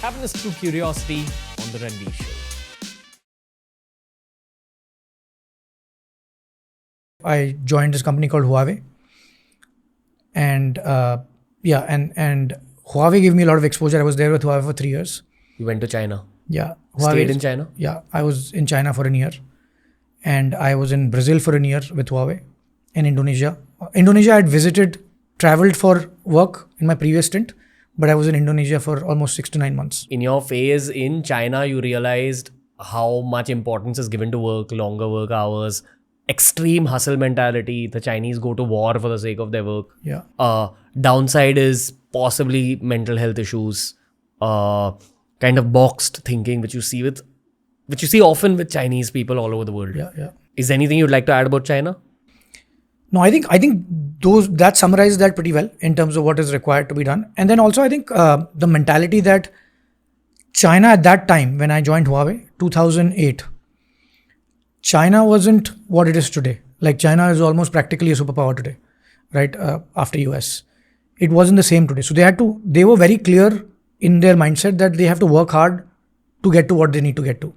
Happiness through curiosity on the Ranveer Show. I joined this company called Huawei, and and Huawei gave me a lot of exposure. I was there with Huawei for 3 years. You went to China. Yeah, Stayed in China. Yeah, I was in China for a year, and I was in Brazil for a year with Huawei, and Indonesia. Indonesia I had visited, traveled for work in my previous stint, but I was in Indonesia for almost 6 to 9 months. In your phase in China, you realized how much importance is given to work, longer work hours, extreme hustle mentality. The Chinese go to war for the sake of their work. Yeah. Downside is possibly mental health issues, kind of boxed thinking, which you see often with Chinese people all over the world. Yeah. Is there anything you'd like to add about China? No, I think that summarizes that pretty well in terms of what is required to be done. And then also I think the mentality that China at that time, when I joined Huawei, 2008, China wasn't what it is today. Like China is almost practically a superpower today, right? After US. It wasn't the same today. So they were very clear in their mindset that they have to work hard to get to what they need to get to.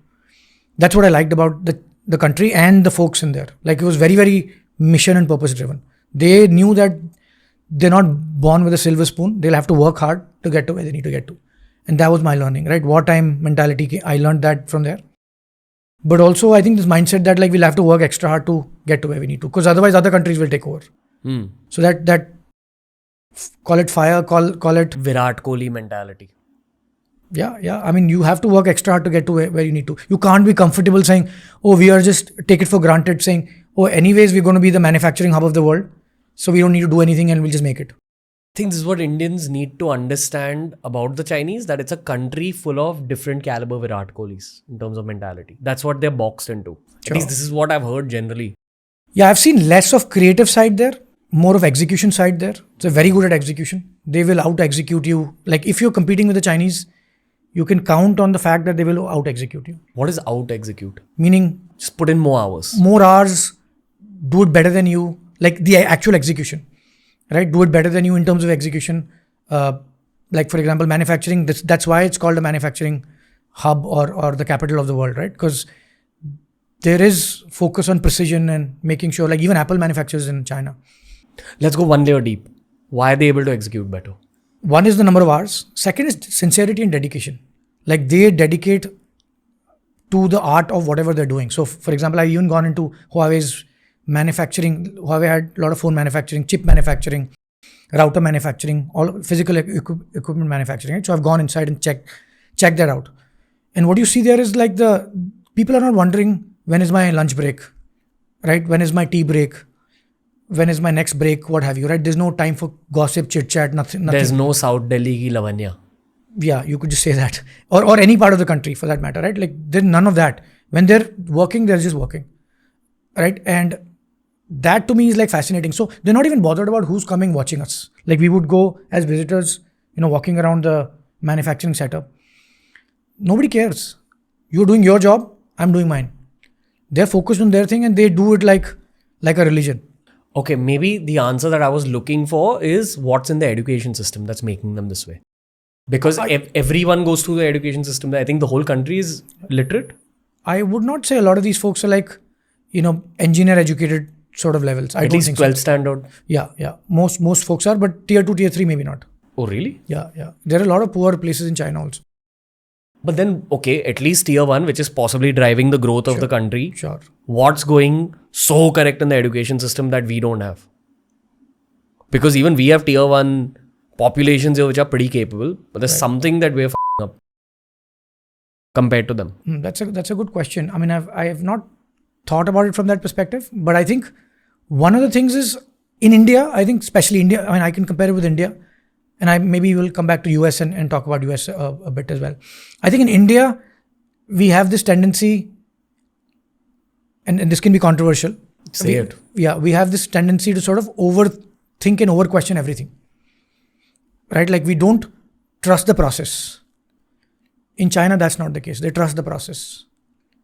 That's what I liked about the country and the folks in there. Like it was very, very mission and purpose driven. They knew that they're not born with a silver spoon. They'll have to work hard to get to where they need to get to. And that was my learning, right? Wartime mentality, I learned that from there. But also I think this mindset that like we'll have to work extra hard to get to where we need to, because otherwise other countries will take over. So that call it fire, call it Virat Kohli mentality. Yeah. I mean, you have to work extra hard to get to where you need to. You can't be comfortable saying, oh, we are just take it for granted, saying, oh, anyways, we're going to be the manufacturing hub of the world, so we don't need to do anything and we'll just make it. I think this is what Indians need to understand about the Chinese, that it's a country full of different caliber Virat Kohlis in terms of mentality. That's what they're boxed into. Sure. At least this is what I've heard generally. Yeah, I've seen less of creative side there, more of execution side there. They're very good at execution. They will out-execute you. Like if you're competing with the Chinese, you can count on the fact that they will out-execute you. What is out-execute? Meaning, just put in more hours. More hours, do it better than you, like the actual execution, right? Do it better than you in terms of execution. Like for example, manufacturing, that's why it's called a manufacturing hub or the capital of the world, right? Because there is focus on precision and making sure, like even Apple manufactures in China. Let's go one layer deep. Why are they able to execute better? One is the number of hours. Second is sincerity and dedication. Like they dedicate to the art of whatever they're doing. So for example, I've even gone into Huawei's manufacturing. Huawei had a lot of phone manufacturing, chip manufacturing, router manufacturing, all physical equipment manufacturing. Right? So I've gone inside and checked that out. And what you see there is like the people are not wondering when is my lunch break, right? When is my tea break? When is my next break? What have you, right? There's no time for gossip, chit chat, nothing. There's no South Delhi ki Lavanya. Yeah, you could just say that, or any part of the country for that matter, right? Like there's none of that. When they're working, they're just working, right? And that to me is like fascinating. So they're not even bothered about who's coming watching us. Like we would go as visitors, walking around the manufacturing setup. Nobody cares. You're doing your job, I'm doing mine. They're focused on their thing and they do it like a religion. Okay, maybe the answer that I was looking for is what's in the education system that's making them this way. Because everyone goes through the education system. I think the whole country is literate. I would not say a lot of these folks are like, engineer educated sort of levels. At least 12th standard. Yeah. Most folks are, but tier 2, tier 3 maybe not. Oh, really? Yeah. There are a lot of poor places in China also. But then, okay, at least tier 1, which is possibly driving the growth of the country. Sure. What's going so correct in the education system that we don't have? Because even we have tier 1 populations here which are pretty capable, but there's something that we're f***ing up compared to them. That's a good question. I mean, I have not thought about it from that perspective, but I think one of the things is in India, I think especially India, I mean, I can compare it with India, and I maybe will come back to US and talk about US a bit as well. I think in India, we have this tendency, and this can be controversial. Say it. Yeah, we have this tendency to sort of overthink and over-question everything. Right? Like we don't trust the process. In China, that's not the case. They trust the process.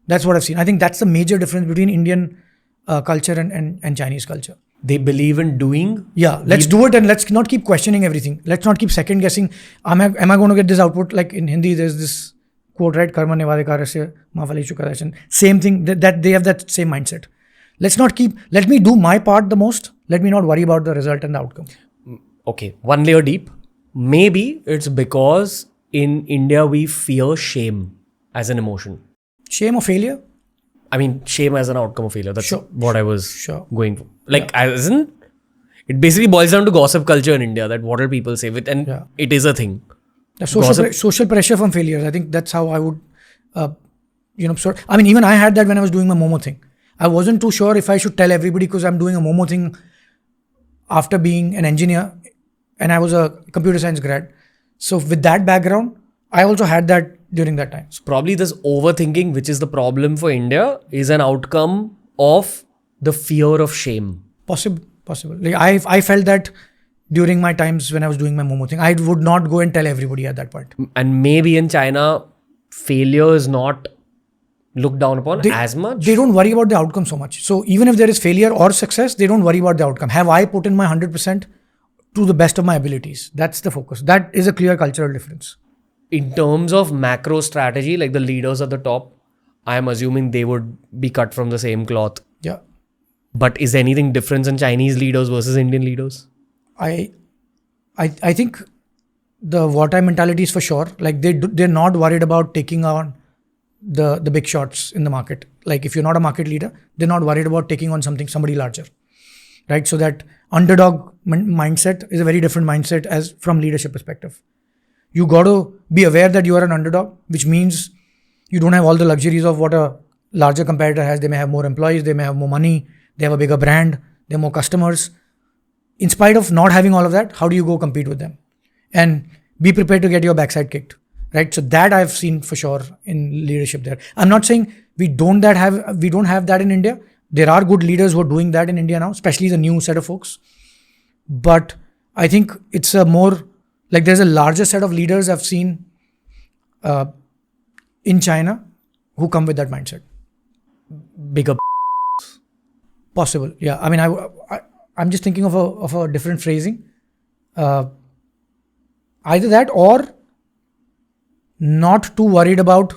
That's what I've seen. I think that's the major difference between Indian culture and Chinese culture. They believe in doing. Yeah, let's do it and let's not keep questioning everything. Let's not keep second guessing. Am I going to get this output? Like in Hindi, there's this quote, right? Karma nevade karasya mafalishu kadashan. Same thing, that they have that same mindset. Let me do my part the most. Let me not worry about the result and the outcome. Okay, one layer deep. Maybe it's because in India we fear shame as an emotion. Shame or failure? I mean, shame as an outcome of failure. That's what I was going for. Like, it basically boils down to gossip culture in India, that what will people say with, and it is a thing. The social pressure from failures. I think that's how I would, even I had that when I was doing my Momo thing. I wasn't too sure if I should tell everybody because I'm doing a Momo thing after being an engineer and I was a computer science grad. So with that background, I also had that during that time. So probably this overthinking, which is the problem for India, is an outcome of the fear of shame. Possible. Like I felt that during my times when I was doing my Momo thing. I would not go and tell everybody at that point. And maybe in China, failure is not looked down upon as much. They don't worry about the outcome so much. So even if there is failure or success, they don't worry about the outcome. Have I put in my 100% to the best of my abilities? That's the focus. That is a clear cultural difference. In terms of macro strategy, like the leaders at the top, I am assuming they would be cut from the same cloth. Yeah. But is anything different in Chinese leaders versus Indian leaders? I think the wartime mentality is for sure. Like they're not worried about taking on the big shots in the market. Like if you're not a market leader, they're not worried about taking on somebody larger, right? So that underdog mindset is a very different mindset as from leadership perspective. You got to be aware that you are an underdog, which means you don't have all the luxuries of what a larger competitor has. They may have more employees, they may have more money, they have a bigger brand, they have more customers. In spite of not having all of that, how do you go compete with them? And be prepared to get your backside kicked, right? So that I've seen for sure in leadership there. I'm not saying we don't have that in India. There are good leaders who are doing that in India now, especially the new set of folks. But I think it's a more, like there's a larger set of leaders I've seen in China who come with that mindset. Bigger Possible. Yeah. I mean, I'm just thinking of a different phrasing. Either that or not too worried about,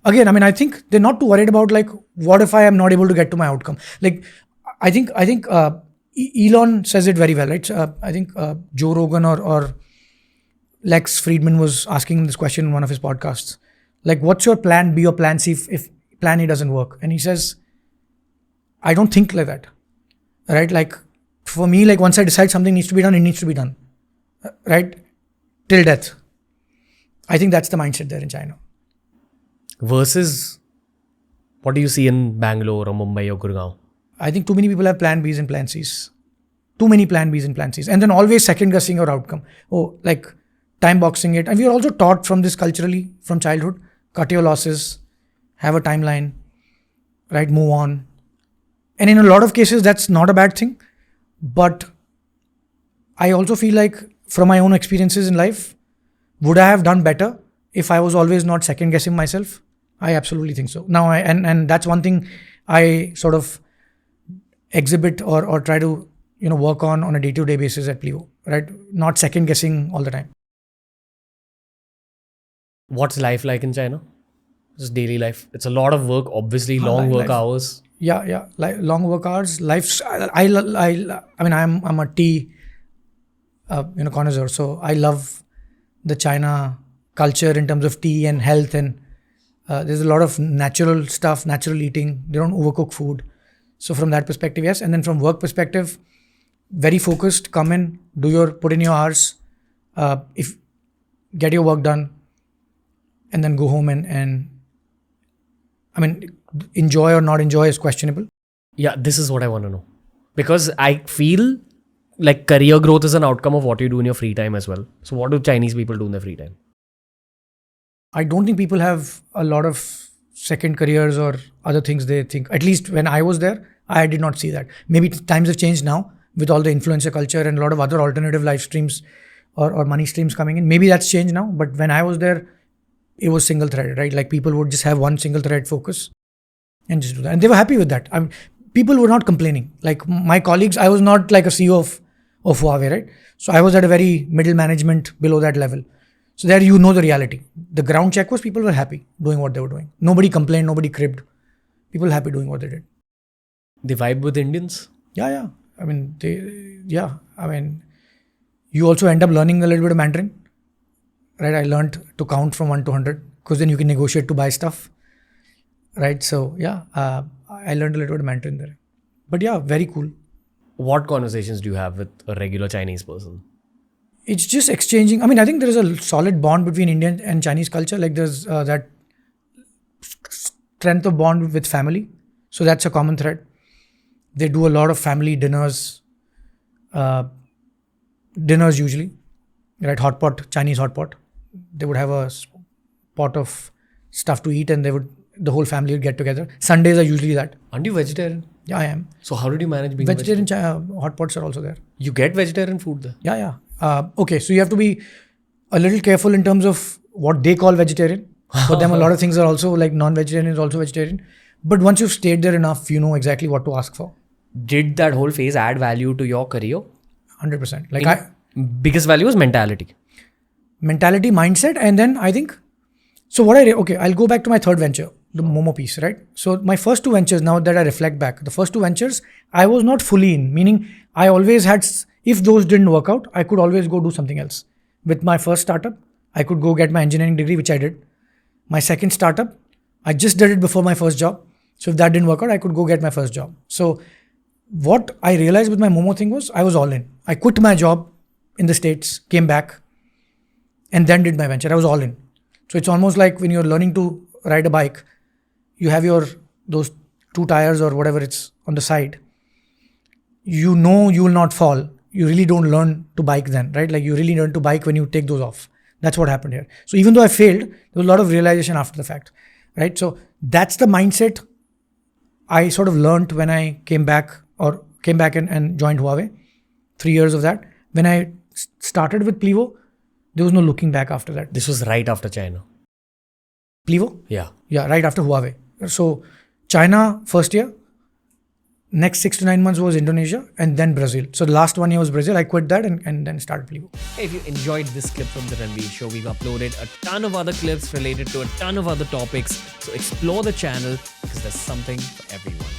again, I mean, I think they're not too worried about like, what if I am not able to get to my outcome? Like, I think Elon says it very well, right? I think Joe Rogan or Lex Friedman was asking him this question in one of his podcasts. Like, what's your plan B or plan C if plan A doesn't work? And he says, I don't think like that, right? Like for me, like once I decide something needs to be done, it needs to be done, right? Till death. I think that's the mindset there in China. Versus what do you see in Bangalore or Mumbai or Gurgaon? I think too many people have plan Bs and plan Cs. Too many plan Bs and plan Cs. And then always second guessing your outcome. Oh, like time boxing it. And we are also taught from this culturally from childhood, cut your losses, have a timeline, right? Move on. And in a lot of cases, that's not a bad thing. But I also feel like from my own experiences in life, would I have done better if I was always not second guessing myself? I absolutely think so. Now, and that's one thing I sort of exhibit or try to work on a day-to-day basis at Plivo, right? Not second guessing all the time. What's life like in China? Just daily life. It's a lot of work, obviously, long work hours. Yeah. Like long work hours. Life. I mean, I'm a tea, connoisseur. So I love the China culture in terms of tea and health, and there's a lot of natural stuff, natural eating. They don't overcook food. So from that perspective, yes. And then from work perspective, very focused. Come in, put in your hours. If get your work done, and then go home and I mean, enjoy or not enjoy is questionable. Yeah, this is what I want to know. Because I feel like career growth is an outcome of what you do in your free time as well. So what do Chinese people do in their free time? I don't think people have a lot of second careers or other things they think. At least when I was there, I did not see that. Maybe times have changed now with all the influencer culture and a lot of other alternative live streams or money streams coming in. Maybe that's changed now. But when I was there, it was single threaded, right? Like people would just have one single thread focus and just do that. And they were happy with that. I mean, people were not complaining. Like my colleagues, I was not like a CEO of Huawei, right? So I was at a very middle management below that level. So there you know the reality. The ground check was people were happy doing what they were doing. Nobody complained, nobody cribbed. People were happy doing what they did. They vibe with Indians? Yeah. I mean, you also end up learning a little bit of Mandarin, right? I learned to count from 1 to 100 because then you can negotiate to buy stuff, right? So I learned a little bit of Mandarin there. But yeah, very cool. What conversations do you have with a regular Chinese person? It's just exchanging. I mean, I think there is a solid bond between Indian and Chinese culture. Like there's that strength of bond with family. So that's a common thread. They do a lot of family dinners. Dinners usually, right? Hot pot, Chinese hot pot. They would have a pot of stuff to eat and the whole family would get together. Sundays are usually that. Aren't you vegetarian? Yeah, I am. So how did you manage being vegetarian? Hot pots are also there. You get vegetarian food there? Yeah. Okay, so you have to be a little careful in terms of what they call vegetarian. For them, a lot of things are also like non-vegetarian is also vegetarian. But once you've stayed there enough, you know exactly what to ask for. Did that whole phase add value to your career? 100%. Biggest value is mentality. Mentality, mindset, and then I think, I'll go back to my third venture, the Momo piece, right? So my first two ventures, now that I reflect back, the first two ventures, I was not fully in, meaning I always had, if those didn't work out, I could always go do something else. With my first startup, I could go get my engineering degree, which I did. My second startup, I just did it before my first job. So if that didn't work out, I could go get my first job. So what I realized with my Momo thing was I was all in. I quit my job in the States, came back, and then did my venture. I was all in. So it's almost like when you're learning to ride a bike, you have those 2 tires or whatever it's on the side. You know you will not fall. You really don't learn to bike then, right? Like you really learn to bike when you take those off. That's what happened here. So even though I failed, there was a lot of realization after the fact, right? So that's the mindset I sort of learned when I came back and joined Huawei. 3 years of that. When I started with Plivo, there was no looking back after that. This was right after China. Plivo? Yeah. Yeah, right after Huawei. So China first year, next 6 to 9 months was Indonesia, and then Brazil. So the last 1 year was Brazil. I quit that and then started Plivo. Hey, if you enjoyed this clip from the Ranveer Show, we've uploaded a ton of other clips related to a ton of other topics. So explore the channel because there's something for everyone.